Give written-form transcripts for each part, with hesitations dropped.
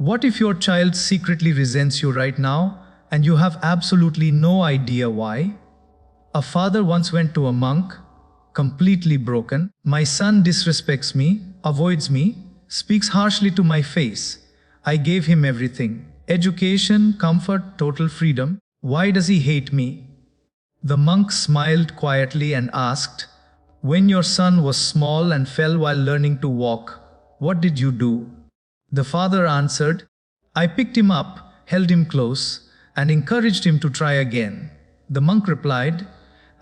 What if your child secretly resents you right now and you have absolutely no idea why? A father once went to a monk, completely broken. My son disrespects me, avoids me, speaks harshly to my face. I gave him everything: education, comfort, total freedom. Why does he hate me? The monk smiled quietly and asked, "When your son was small and fell while learning to walk, what did you do?" The father answered, "I picked him up, held him close, and encouraged him to try again." The monk replied,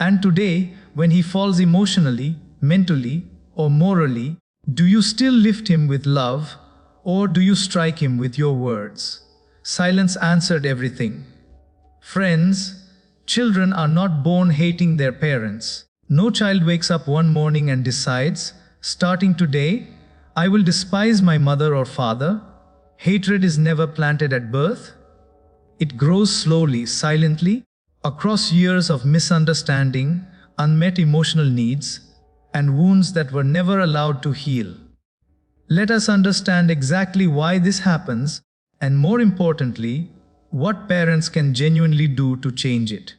"And today, when he falls emotionally, mentally, or morally, do you still lift him with love, or do you strike him with your words?" Silence answered everything. Friends, children are not born hating their parents. No child wakes up one morning and decides, "Starting today, I will despise my mother or father." Hatred is never planted at birth. It grows slowly, silently, across years of misunderstanding, unmet emotional needs, and wounds that were never allowed to heal. Let us understand exactly why this happens, and more importantly, what parents can genuinely do to change it.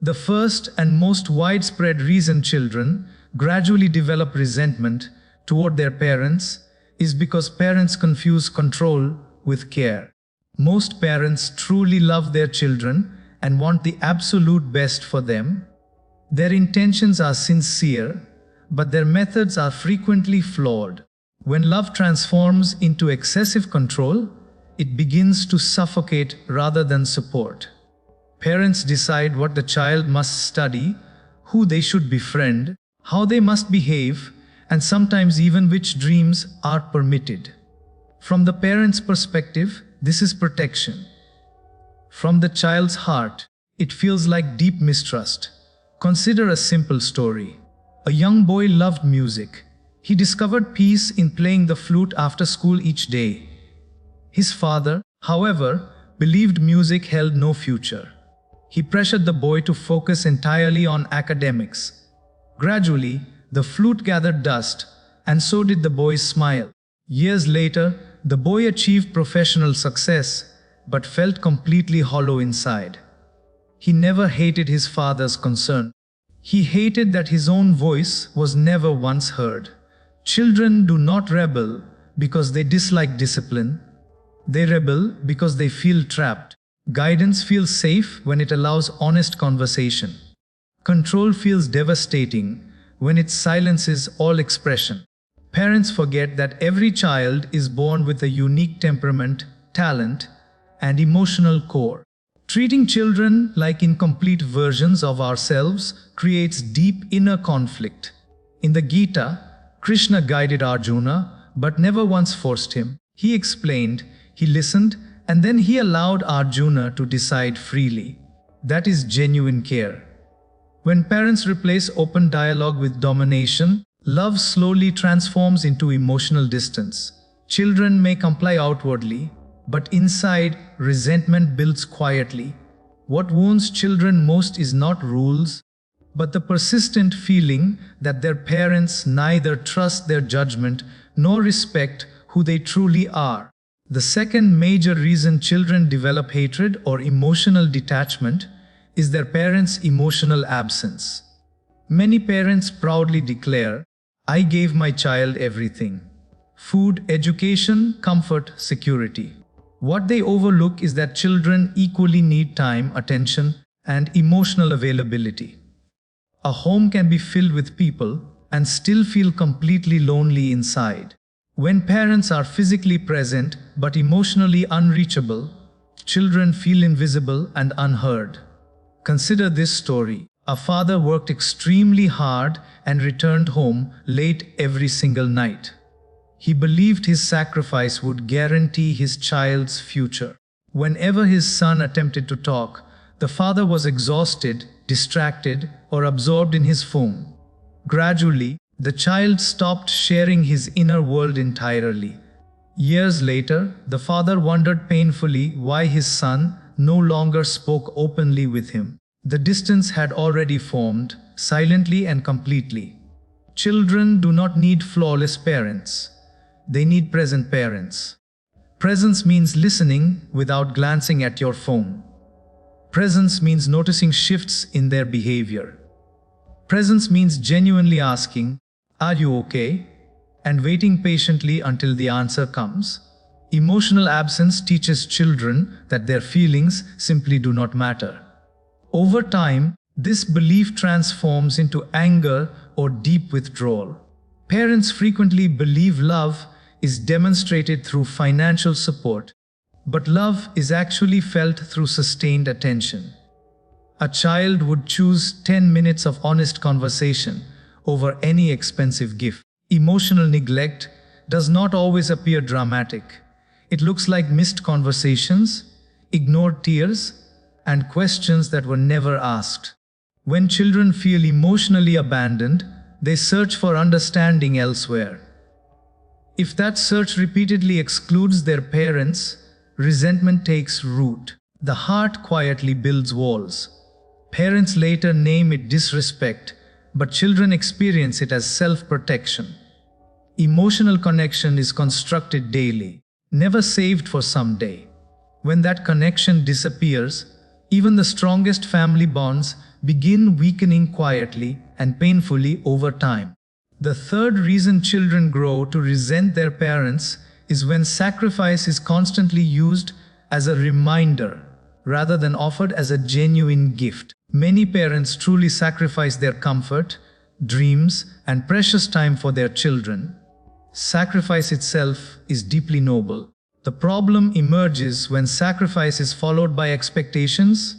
The first and most widespread reason children gradually develop resentment toward their parents is because parents confuse control with care. Most parents truly love their children and want the absolute best for them. Their intentions are sincere, but their methods are frequently flawed. When love transforms into excessive control, it begins to suffocate rather than support. Parents decide what the child must study, who they should befriend, how they must behave, and sometimes even which dreams are permitted. From the parent's perspective, this is protection. From the child's heart, it feels like deep mistrust. Consider a simple story. A young boy loved music. He discovered peace in playing the flute after school each day. His father, however, believed music held no future. He pressured the boy to focus entirely on academics. Gradually, the flute gathered dust, and so did the boy's smile. Years later, the boy achieved professional success, but felt completely hollow inside. He never hated his father's concern. He hated that his own voice was never once heard. Children do not rebel because they dislike discipline. They rebel because they feel trapped. Guidance feels safe when it allows honest conversation. Control feels devastating when it silences all expression. Parents forget that every child is born with a unique temperament, talent, and emotional core. Treating children like incomplete versions of ourselves creates deep inner conflict. In the Gita, Krishna guided Arjuna, but never once forced him. He explained, he listened, and then he allowed Arjuna to decide freely. That is genuine care. When parents replace open dialogue with domination, love slowly transforms into emotional distance. Children may comply outwardly, but inside, resentment builds quietly. What wounds children most is not rules, but the persistent feeling that their parents neither trust their judgment nor respect who they truly are. The second major reason children develop hatred or emotional detachment is their parents' emotional absence. Many parents proudly declare, "I gave my child everything: food, education, comfort, security." What they overlook is that children equally need time, attention, and emotional availability. A home can be filled with people and still feel completely lonely inside. When parents are physically present but emotionally unreachable, children feel invisible and unheard. Consider this story. A father worked extremely hard and returned home late every single night. He believed his sacrifice would guarantee his child's future. Whenever his son attempted to talk, the father was exhausted, distracted, or absorbed in his phone. Gradually, the child stopped sharing his inner world entirely. Years later, the father wondered painfully why his son no longer spoke openly with him. The distance had already formed, silently and completely. Children do not need flawless parents. They need present parents. Presence means listening without glancing at your phone. Presence means noticing shifts in their behavior. Presence means genuinely asking, "Are you okay?" and waiting patiently until the answer comes. Emotional absence teaches children that their feelings simply do not matter. Over time, this belief transforms into anger or deep withdrawal. Parents frequently believe love is demonstrated through financial support, but love is actually felt through sustained attention. A child would choose 10 minutes of honest conversation over any expensive gift. Emotional neglect does not always appear dramatic. It looks like missed conversations, ignored tears, and questions that were never asked. When children feel emotionally abandoned, they search for understanding elsewhere. If that search repeatedly excludes their parents, resentment takes root. The heart quietly builds walls. Parents later name it disrespect, but children experience it as self-protection. Emotional connection is constructed daily, never saved for someday. When that connection disappears, even the strongest family bonds begin weakening quietly and painfully over time. The third reason children grow to resent their parents is when sacrifice is constantly used as a reminder rather than offered as a genuine gift. Many parents truly sacrifice their comfort, dreams, and precious time for their children. Sacrifice itself is deeply noble. The problem emerges when sacrifice is followed by expectations,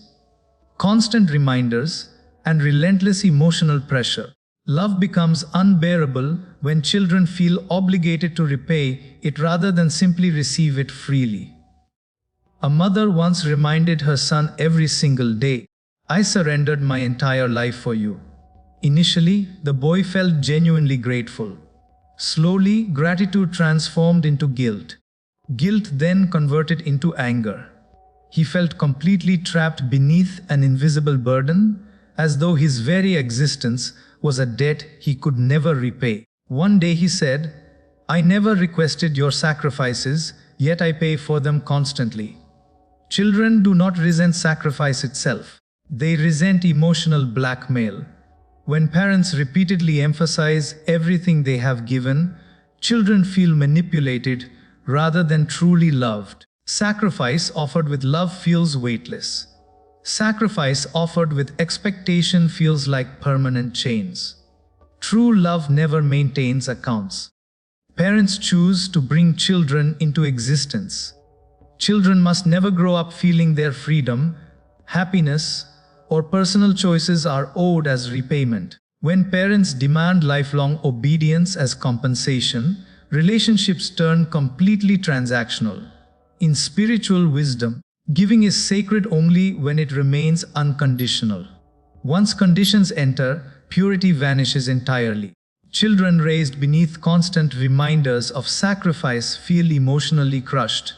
constant reminders, and relentless emotional pressure. Love becomes unbearable when children feel obligated to repay it rather than simply receive it freely. A mother once reminded her son every single day, "I surrendered my entire life for you." Initially, the boy felt genuinely grateful. Slowly, gratitude transformed into guilt. Guilt then converted into anger. He felt completely trapped beneath an invisible burden, as though his very existence was a debt he could never repay. One day he said, "I never requested your sacrifices, yet I pay for them constantly." Children do not resent sacrifice itself. They resent emotional blackmail. When parents repeatedly emphasize everything they have given, children feel manipulated rather than truly loved. Sacrifice offered with love feels weightless. Sacrifice offered with expectation feels like permanent chains. True love never maintains accounts. Parents choose to bring children into existence. Children must never grow up feeling their freedom, happiness, or personal choices are owed as repayment. When parents demand lifelong obedience as compensation, relationships turn completely transactional. In spiritual wisdom, giving is sacred only when it remains unconditional. Once conditions enter, purity vanishes entirely. Children raised beneath constant reminders of sacrifice feel emotionally crushed.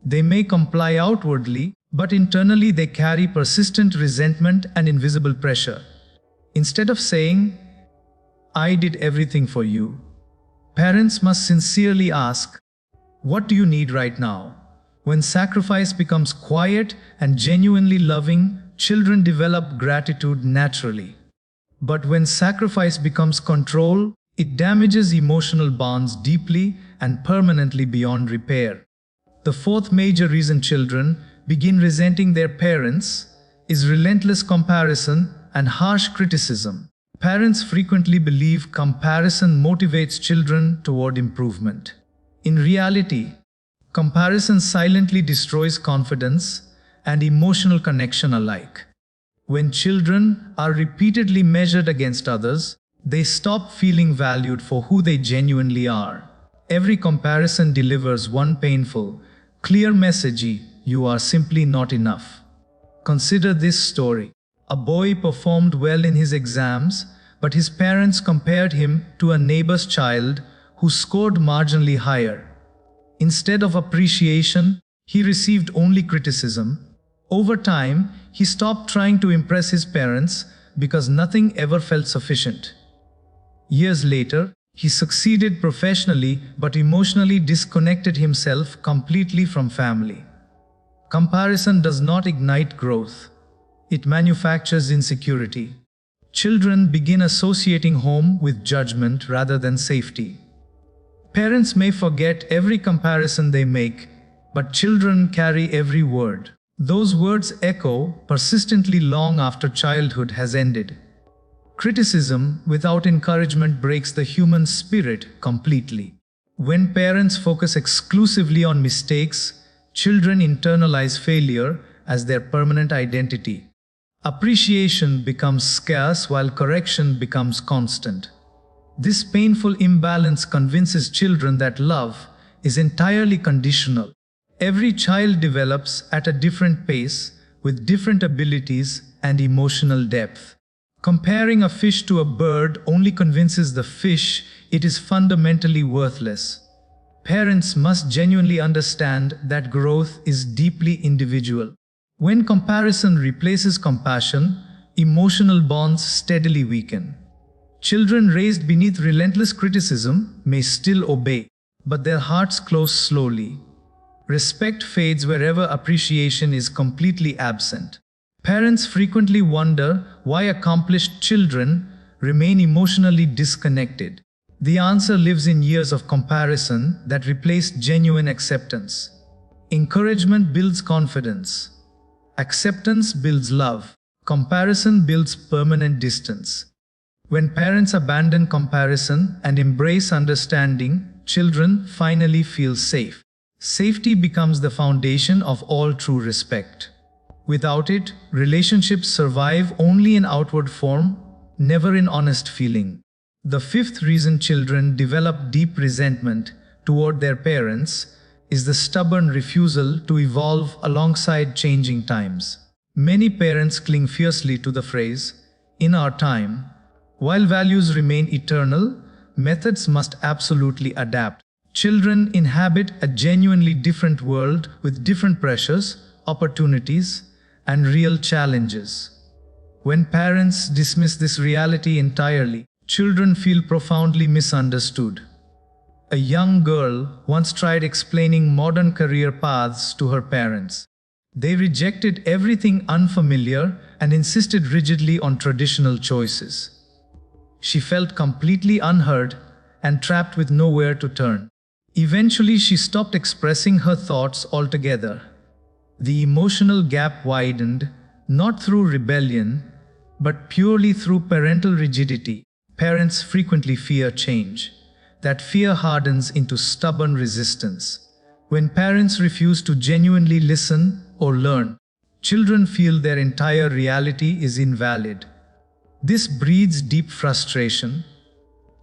They may comply outwardly, but internally they carry persistent resentment and invisible pressure. Instead of saying, "I did everything for you," parents must sincerely ask, "What do you need right now?" When sacrifice becomes quiet and genuinely loving, children develop gratitude naturally. But when sacrifice becomes control, it damages emotional bonds deeply and permanently beyond repair. The fourth major reason children begin resenting their parents is relentless comparison and harsh criticism. Parents frequently believe comparison motivates children toward improvement. In reality, comparison silently destroys confidence and emotional connection alike. When children are repeatedly measured against others, they stop feeling valued for who they genuinely are. Every comparison delivers one painful, clear message: you are simply not enough. Consider this story. A boy performed well in his exams, but his parents compared him to a neighbor's child who scored marginally higher. Instead of appreciation, he received only criticism. Over time, he stopped trying to impress his parents because nothing ever felt sufficient. Years later, He succeeded professionally but emotionally disconnected himself completely from family. Comparison does not ignite growth. It manufactures insecurity. Children begin associating home with judgment rather than safety. Parents may forget every comparison they make, but children carry every word. Those words echo persistently long after childhood has ended. Criticism without encouragement breaks the human spirit completely. When parents focus exclusively on mistakes, children internalize failure as their permanent identity. Appreciation becomes scarce while correction becomes constant. This painful imbalance convinces children that love is entirely conditional. Every child develops at a different pace, with different abilities and emotional depth. Comparing a fish to a bird only convinces the fish it is fundamentally worthless. Parents must genuinely understand that growth is deeply individual. When comparison replaces compassion, emotional bonds steadily weaken. Children raised beneath relentless criticism may still obey, but their hearts close slowly. Respect fades wherever appreciation is completely absent. Parents frequently wonder why accomplished children remain emotionally disconnected. The answer lives in years of comparison that replace genuine acceptance. Encouragement builds confidence. Acceptance builds love. Comparison builds permanent distance. When parents abandon comparison and embrace understanding, children finally feel safe. Safety becomes the foundation of all true respect. Without it, relationships survive only in outward form, never in honest feeling. The fifth reason children develop deep resentment toward their parents is the stubborn refusal to evolve alongside changing times. Many parents cling fiercely to the phrase, "in our time." While values remain eternal, methods must absolutely adapt. Children inhabit a genuinely different world with different pressures, opportunities, and real challenges. When parents dismiss this reality entirely, children feel profoundly misunderstood. A young girl once tried explaining modern career paths to her parents. They rejected everything unfamiliar and insisted rigidly on traditional choices. She felt completely unheard and trapped with nowhere to turn. Eventually, she stopped expressing her thoughts altogether. The emotional gap widened, not through rebellion, but purely through parental rigidity. Parents frequently fear change. That fear hardens into stubborn resistance. When parents refuse to genuinely listen or learn, children feel their entire reality is invalid. This breeds deep frustration.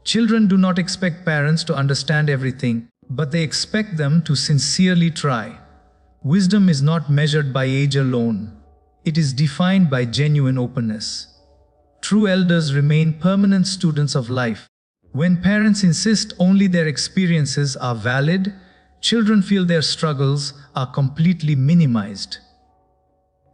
Children do not expect parents to understand everything, but they expect them to sincerely try. Wisdom is not measured by age alone. It is defined by genuine openness. True elders remain permanent students of life. When parents insist only their experiences are valid, children feel their struggles are completely minimized.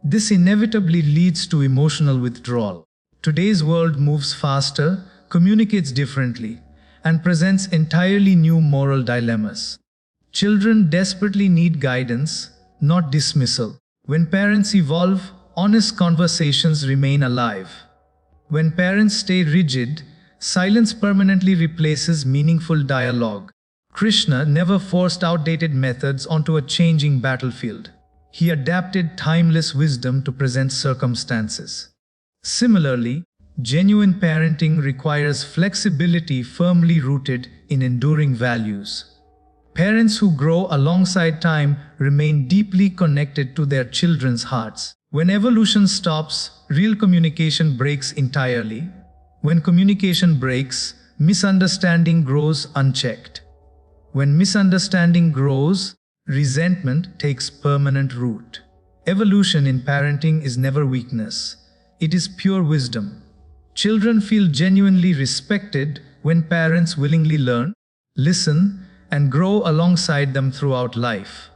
This inevitably leads to emotional withdrawal. Today's world moves faster, communicates differently, and presents entirely new moral dilemmas. Children desperately need guidance, not dismissal. When parents evolve, honest conversations remain alive. When parents stay rigid, silence permanently replaces meaningful dialogue. Krishna never forced outdated methods onto a changing battlefield. He adapted timeless wisdom to present circumstances. Similarly, genuine parenting requires flexibility firmly rooted in enduring values. Parents who grow alongside time remain deeply connected to their children's hearts. When evolution stops, real communication breaks entirely. When communication breaks, misunderstanding grows unchecked. When misunderstanding grows, resentment takes permanent root. Evolution in parenting is never weakness. It is pure wisdom. Children feel genuinely respected when parents willingly learn, listen, and grow alongside them throughout life.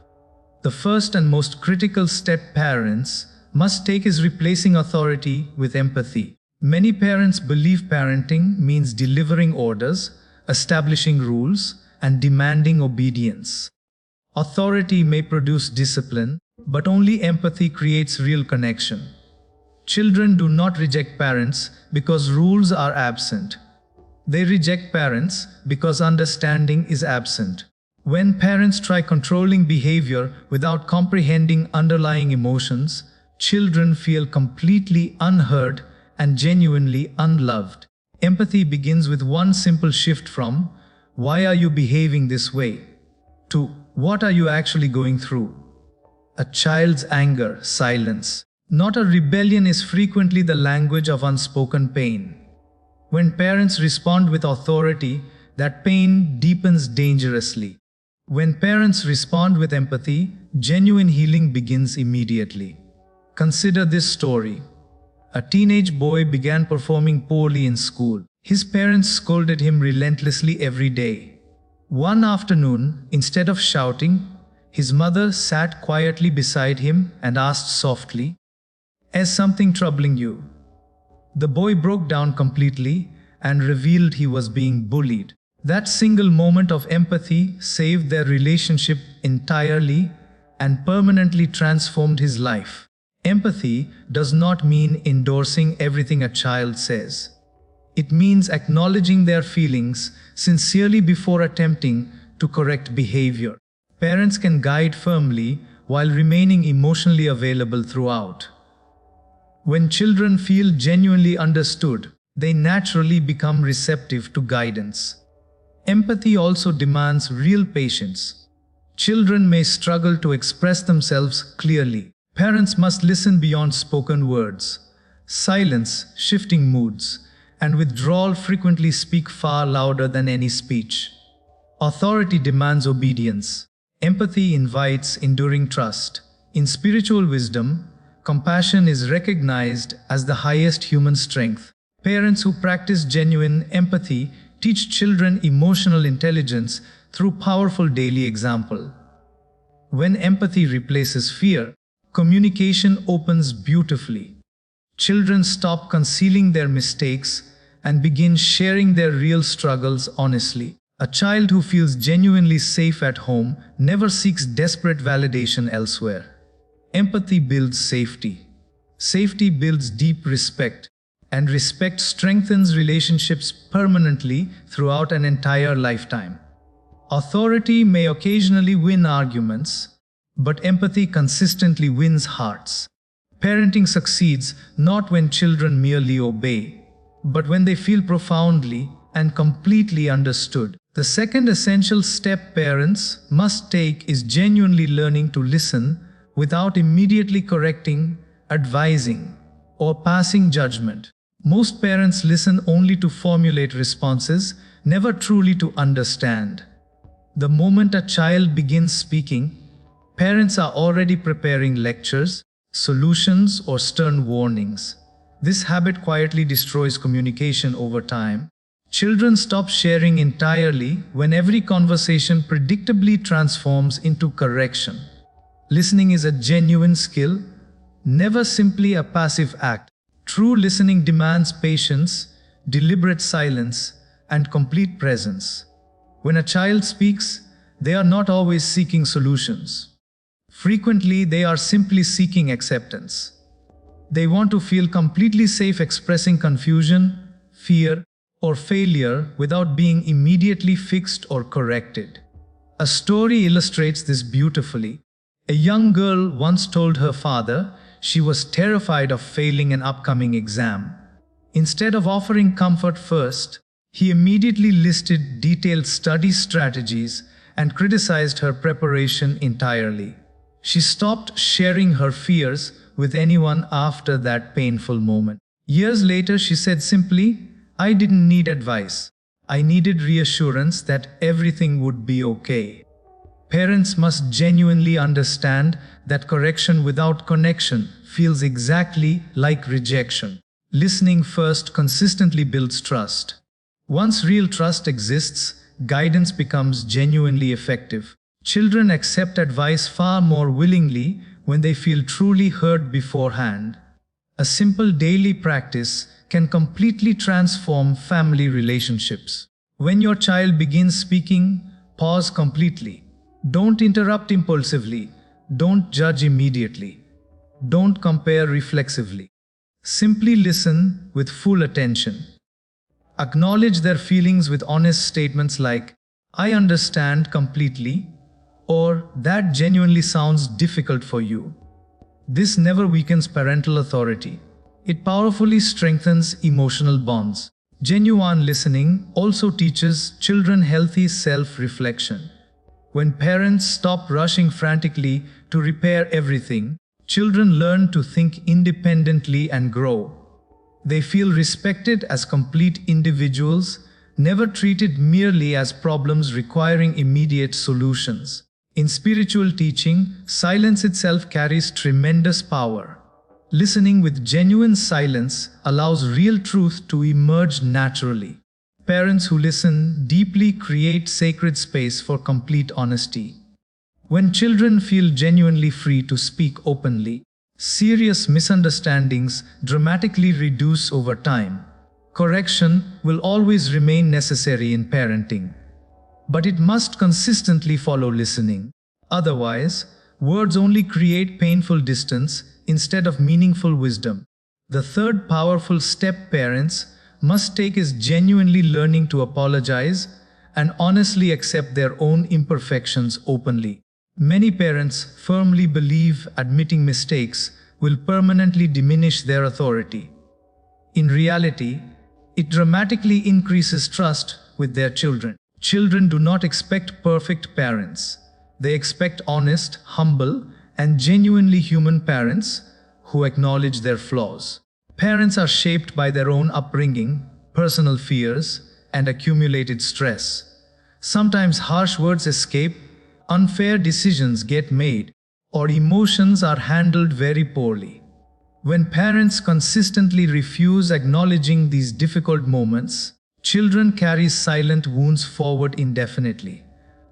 The first and most critical step parents must take is replacing authority with empathy. Many parents believe parenting means delivering orders, establishing rules, and demanding obedience. Authority may produce discipline, but only empathy creates real connection. Children do not reject parents because rules are absent. They reject parents because understanding is absent. When parents try controlling behavior without comprehending underlying emotions, children feel completely unheard and genuinely unloved. Empathy begins with one simple shift from, "Why are you behaving this way?" to, "What are you actually going through?" A child's anger, silence, not a rebellion, is frequently the language of unspoken pain. When parents respond with authority, that pain deepens dangerously. When parents respond with empathy, genuine healing begins immediately. Consider this story. A teenage boy began performing poorly in school. His parents scolded him relentlessly every day. One afternoon, instead of shouting, his mother sat quietly beside him and asked softly, "Is something troubling you?" The boy broke down completely and revealed he was being bullied. That single moment of empathy saved their relationship entirely and permanently transformed his life. Empathy does not mean endorsing everything a child says. It means acknowledging their feelings sincerely before attempting to correct behavior. Parents can guide firmly while remaining emotionally available throughout. When children feel genuinely understood, they naturally become receptive to guidance. Empathy also demands real patience. Children may struggle to express themselves clearly. Parents must listen beyond spoken words. Silence, shifting moods, and withdrawal frequently speak far louder than any speech. Authority demands obedience. Empathy invites enduring trust. In spiritual wisdom, compassion is recognized as the highest human strength. Parents who practice genuine empathy teach children emotional intelligence through powerful daily example. When empathy replaces fear, communication opens beautifully. Children stop concealing their mistakes and begin sharing their real struggles honestly. A child who feels genuinely safe at home never seeks desperate validation elsewhere. Empathy builds safety. Safety builds deep respect, and respect strengthens relationships permanently throughout an entire lifetime. Authority may occasionally win arguments, but empathy consistently wins hearts. Parenting succeeds not when children merely obey, but when they feel profoundly and completely understood. The second essential step parents must take is genuinely learning to listen without immediately correcting, advising, or passing judgment. Most parents listen only to formulate responses, never truly to understand. The moment a child begins speaking, parents are already preparing lectures, solutions, or stern warnings. This habit quietly destroys communication over time. Children stop sharing entirely when every conversation predictably transforms into correction. Listening is a genuine skill, never simply a passive act. True listening demands patience, deliberate silence, and complete presence. When a child speaks, they are not always seeking solutions. Frequently, they are simply seeking acceptance. They want to feel completely safe expressing confusion, fear, or failure without being immediately fixed or corrected. A story illustrates this beautifully. A young girl once told her father she was terrified of failing an upcoming exam. Instead of offering comfort first, he immediately listed detailed study strategies and criticized her preparation entirely. She stopped sharing her fears with anyone after that painful moment. Years later, she said simply, "I didn't need advice. I needed reassurance that everything would be okay." Parents must genuinely understand that correction without connection feels exactly like rejection. Listening first consistently builds trust. Once real trust exists, guidance becomes genuinely effective. Children accept advice far more willingly when they feel truly heard beforehand. A simple daily practice can completely transform family relationships. When your child begins speaking, pause completely. Don't interrupt impulsively. Don't judge immediately. Don't compare reflexively. Simply listen with full attention. Acknowledge their feelings with honest statements like, "I understand completely," or "That genuinely sounds difficult for you." This never weakens parental authority. It powerfully strengthens emotional bonds. Genuine listening also teaches children healthy self-reflection. When parents stop rushing frantically to repair everything, children learn to think independently and grow. They feel respected as complete individuals, never treated merely as problems requiring immediate solutions. In spiritual teaching, silence itself carries tremendous power. Listening with genuine silence allows real truth to emerge naturally. Parents who listen deeply create sacred space for complete honesty. When children feel genuinely free to speak openly, serious misunderstandings dramatically reduce over time. Correction will always remain necessary in parenting, but it must consistently follow listening. Otherwise, words only create painful distance instead of meaningful wisdom. The third powerful step parents must take is genuinely learning to apologize and honestly accept their own imperfections openly. Many parents firmly believe admitting mistakes will permanently diminish their authority. In reality, it dramatically increases trust with their children. Children do not expect perfect parents. They expect honest, humble, and genuinely human parents who acknowledge their flaws. Parents are shaped by their own upbringing, personal fears, and accumulated stress. Sometimes harsh words escape, unfair decisions get made, or emotions are handled very poorly. When parents consistently refuse acknowledging these difficult moments, children carry silent wounds forward indefinitely.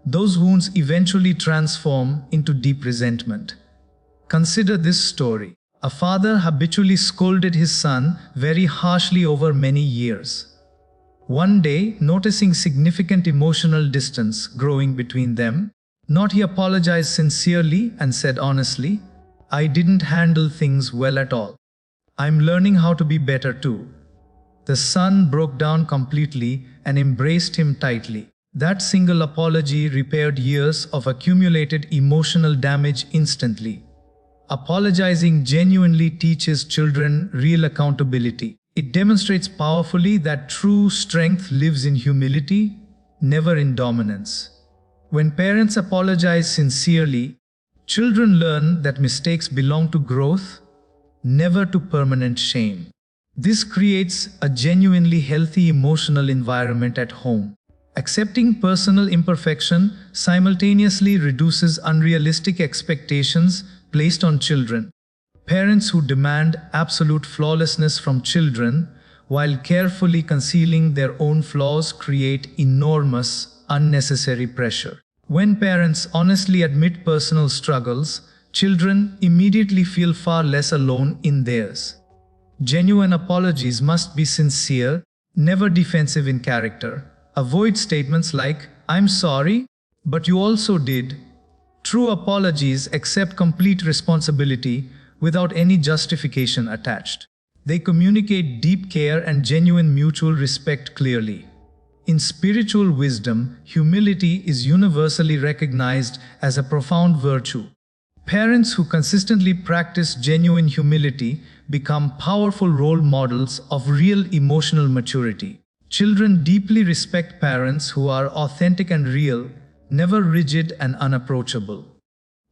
Those wounds eventually transform into deep resentment. Consider this story. A father habitually scolded his son very harshly over many years. One day, noticing significant emotional distance growing between them, he apologized sincerely and said honestly, "I didn't handle things well at all. I'm learning how to be better too." The son broke down completely and embraced him tightly. That single apology repaired years of accumulated emotional damage instantly. Apologizing genuinely teaches children real accountability. It demonstrates powerfully that true strength lives in humility, never in dominance. When parents apologize sincerely, children learn that mistakes belong to growth, never to permanent shame. This creates a genuinely healthy emotional environment at home. Accepting personal imperfection simultaneously reduces unrealistic expectations placed on children. Parents who demand absolute flawlessness from children while carefully concealing their own flaws create enormous, unnecessary pressure. When parents honestly admit personal struggles, children immediately feel far less alone in theirs. Genuine apologies must be sincere, never defensive in character. Avoid statements like, "I'm sorry, but you also did." True apologies accept complete responsibility without any justification attached. They communicate deep care and genuine mutual respect clearly. In spiritual wisdom, humility is universally recognized as a profound virtue. Parents who consistently practice genuine humility become powerful role models of real emotional maturity. Children deeply respect parents who are authentic and real, never rigid and unapproachable.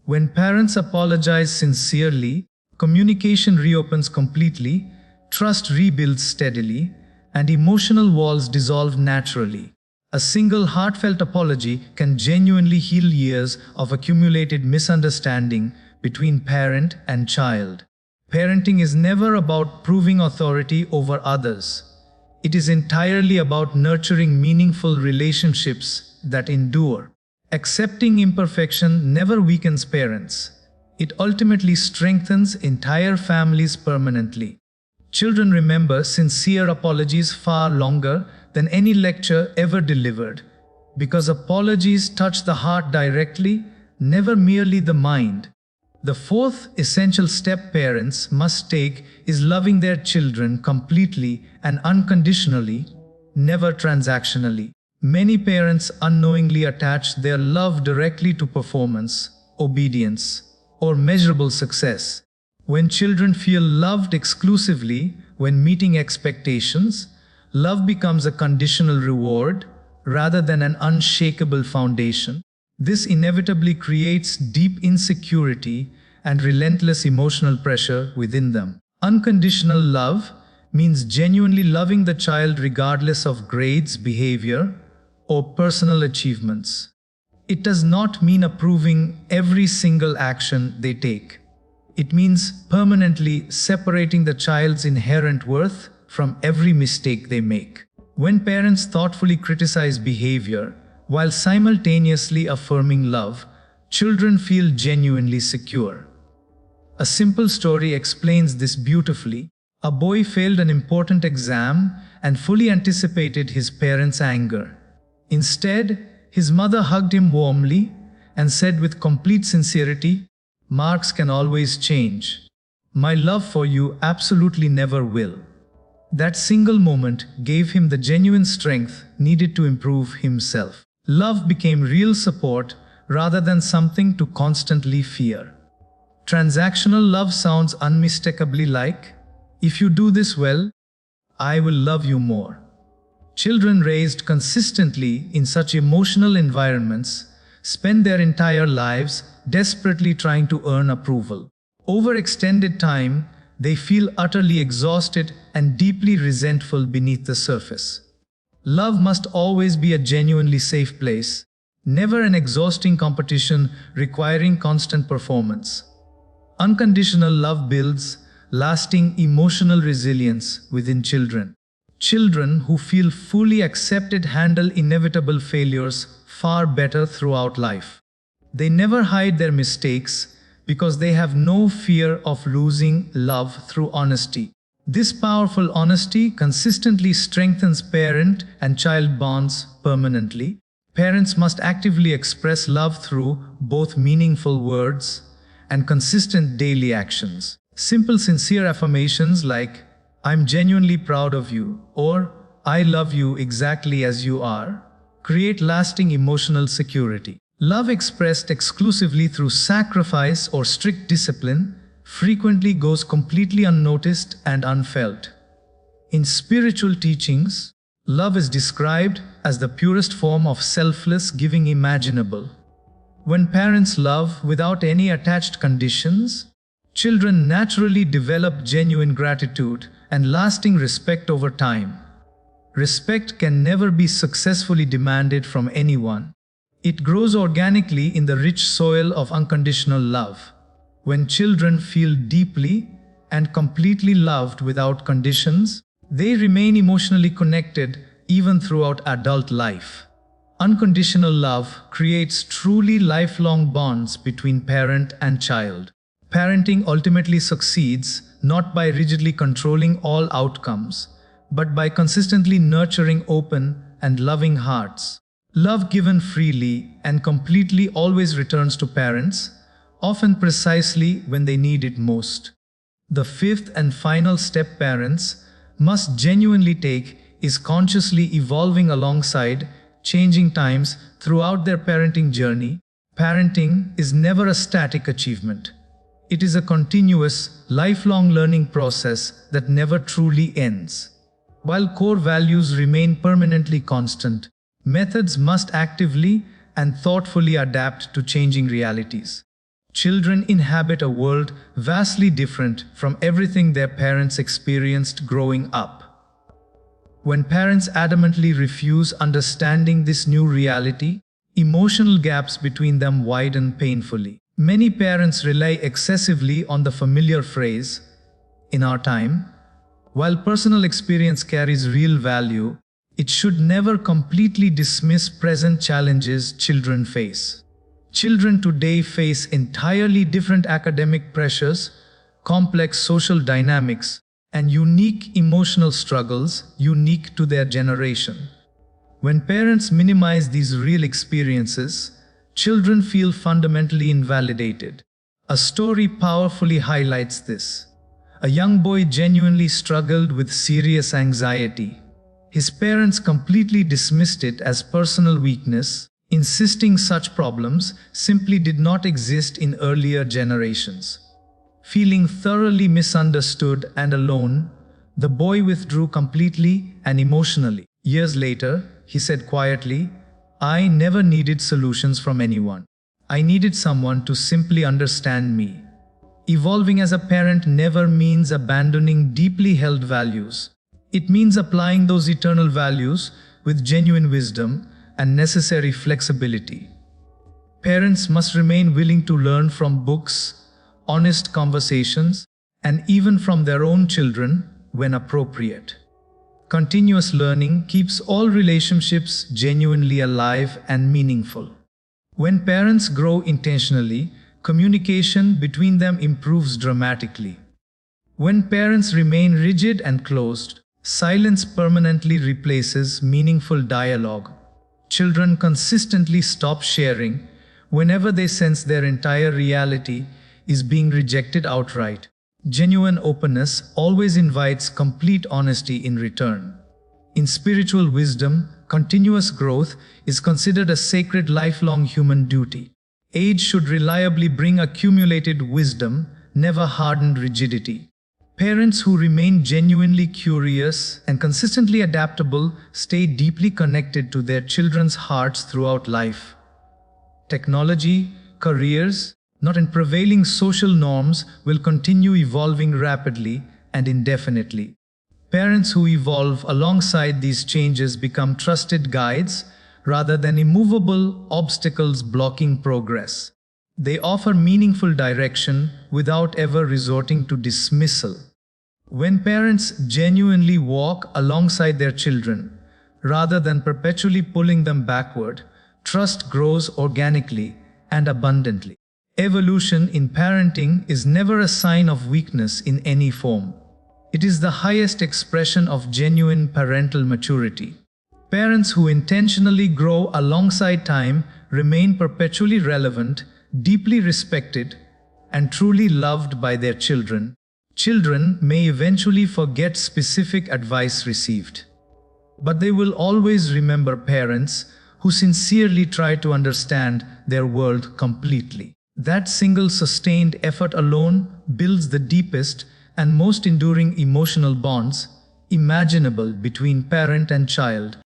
When parents apologize sincerely, communication reopens completely, trust rebuilds steadily, and emotional walls dissolve naturally. A single heartfelt apology can genuinely heal years of accumulated misunderstanding between parent and child. Parenting is never about proving authority over others. It is entirely about nurturing meaningful relationships that endure. Accepting imperfection never weakens parents. It ultimately strengthens entire families permanently. Children remember sincere apologies far longer than any lecture ever delivered, because apologies touch the heart directly, never merely the mind. The fourth essential step parents must take is loving their children completely and unconditionally, never transactionally. Many parents unknowingly attach their love directly to performance, obedience, or measurable success. When children feel loved exclusively when meeting expectations, love becomes a conditional reward rather than an unshakable foundation. This inevitably creates deep insecurity and relentless emotional pressure within them. Unconditional love means genuinely loving the child regardless of grades, behavior, or personal achievements. It does not mean approving every single action they take. It means permanently separating the child's inherent worth from every mistake they make. When parents thoughtfully criticize behavior while simultaneously affirming love, children feel genuinely secure. A simple story explains this beautifully. A boy failed an important exam and fully anticipated his parents' anger. Instead, his mother hugged him warmly and said with complete sincerity, "Marks can always change. My love for you absolutely never will." That single moment gave him the genuine strength needed to improve himself. Love became real support rather than something to constantly fear. Transactional love sounds unmistakably like, "If you do this well, I will love you more." Children raised consistently in such emotional environments spend their entire lives desperately trying to earn approval. Over extended time, they feel utterly exhausted and deeply resentful beneath the surface. Love must always be a genuinely safe place, never an exhausting competition requiring constant performance. Unconditional love builds lasting emotional resilience within children. Children who feel fully accepted handle inevitable failures far better throughout life. They never hide their mistakes because they have no fear of losing love through honesty. This powerful honesty consistently strengthens parent and child bonds permanently. Parents must actively express love through both meaningful words and consistent daily actions. Simple, sincere affirmations like, "I'm genuinely proud of you," or "I love you exactly as you are," create lasting emotional security. Love expressed exclusively through sacrifice or strict discipline frequently goes completely unnoticed and unfelt. In spiritual teachings, love is described as the purest form of selfless giving imaginable. When parents love without any attached conditions, children naturally develop genuine gratitude and lasting respect over time. Respect can never be successfully demanded from anyone. It grows organically in the rich soil of unconditional love. When children feel deeply and completely loved without conditions, they remain emotionally connected even throughout adult life. Unconditional love creates truly lifelong bonds between parent and child. Parenting ultimately succeeds not by rigidly controlling all outcomes, but by consistently nurturing open and loving hearts. Love given freely and completely always returns to parents, often precisely when they need it most. The fifth and final step parents must genuinely take is consciously evolving alongside changing times throughout their parenting journey. Parenting is never a static achievement. It is a continuous, lifelong learning process that never truly ends. While core values remain permanently constant, methods must actively and thoughtfully adapt to changing realities. Children inhabit a world vastly different from everything their parents experienced growing up. When parents adamantly refuse understanding this new reality, emotional gaps between them widen painfully. Many parents rely excessively on the familiar phrase, "in our time." While personal experience carries real value, it should never completely dismiss present challenges children face. Children today face entirely different academic pressures, complex social dynamics, and unique emotional struggles unique to their generation. When parents minimize these real experiences, children feel fundamentally invalidated. A story powerfully highlights this. A young boy genuinely struggled with serious anxiety. His parents completely dismissed it as personal weakness, insisting such problems simply did not exist in earlier generations. Feeling thoroughly misunderstood and alone, the boy withdrew completely and emotionally. Years later, he said quietly, "I never needed solutions from anyone. I needed someone to simply understand me." Evolving as a parent never means abandoning deeply held values. It means applying those eternal values with genuine wisdom and necessary flexibility. Parents must remain willing to learn from books, honest conversations, and even from their own children when appropriate. Continuous learning keeps all relationships genuinely alive and meaningful. When parents grow intentionally, communication between them improves dramatically. When parents remain rigid and closed, silence permanently replaces meaningful dialogue. Children consistently stop sharing whenever they sense their entire reality is being rejected outright. Genuine openness always invites complete honesty in return. In spiritual wisdom, continuous growth is considered a sacred lifelong human duty. Age should reliably bring accumulated wisdom, never hardened rigidity. Parents who remain genuinely curious and consistently adaptable stay deeply connected to their children's hearts throughout life. Technology, careers, and prevailing social norms will continue evolving rapidly and indefinitely. Parents who evolve alongside these changes become trusted guides rather than immovable obstacles blocking progress. They offer meaningful direction without ever resorting to dismissal. When parents genuinely walk alongside their children, rather than perpetually pulling them backward, trust grows organically and abundantly. Evolution in parenting is never a sign of weakness in any form. It is the highest expression of genuine parental maturity. Parents who intentionally grow alongside time remain perpetually relevant, deeply respected, and truly loved by their children. Children may eventually forget specific advice received, but they will always remember parents who sincerely try to understand their world completely. That single sustained effort alone builds the deepest and most enduring emotional bonds imaginable between parent and child.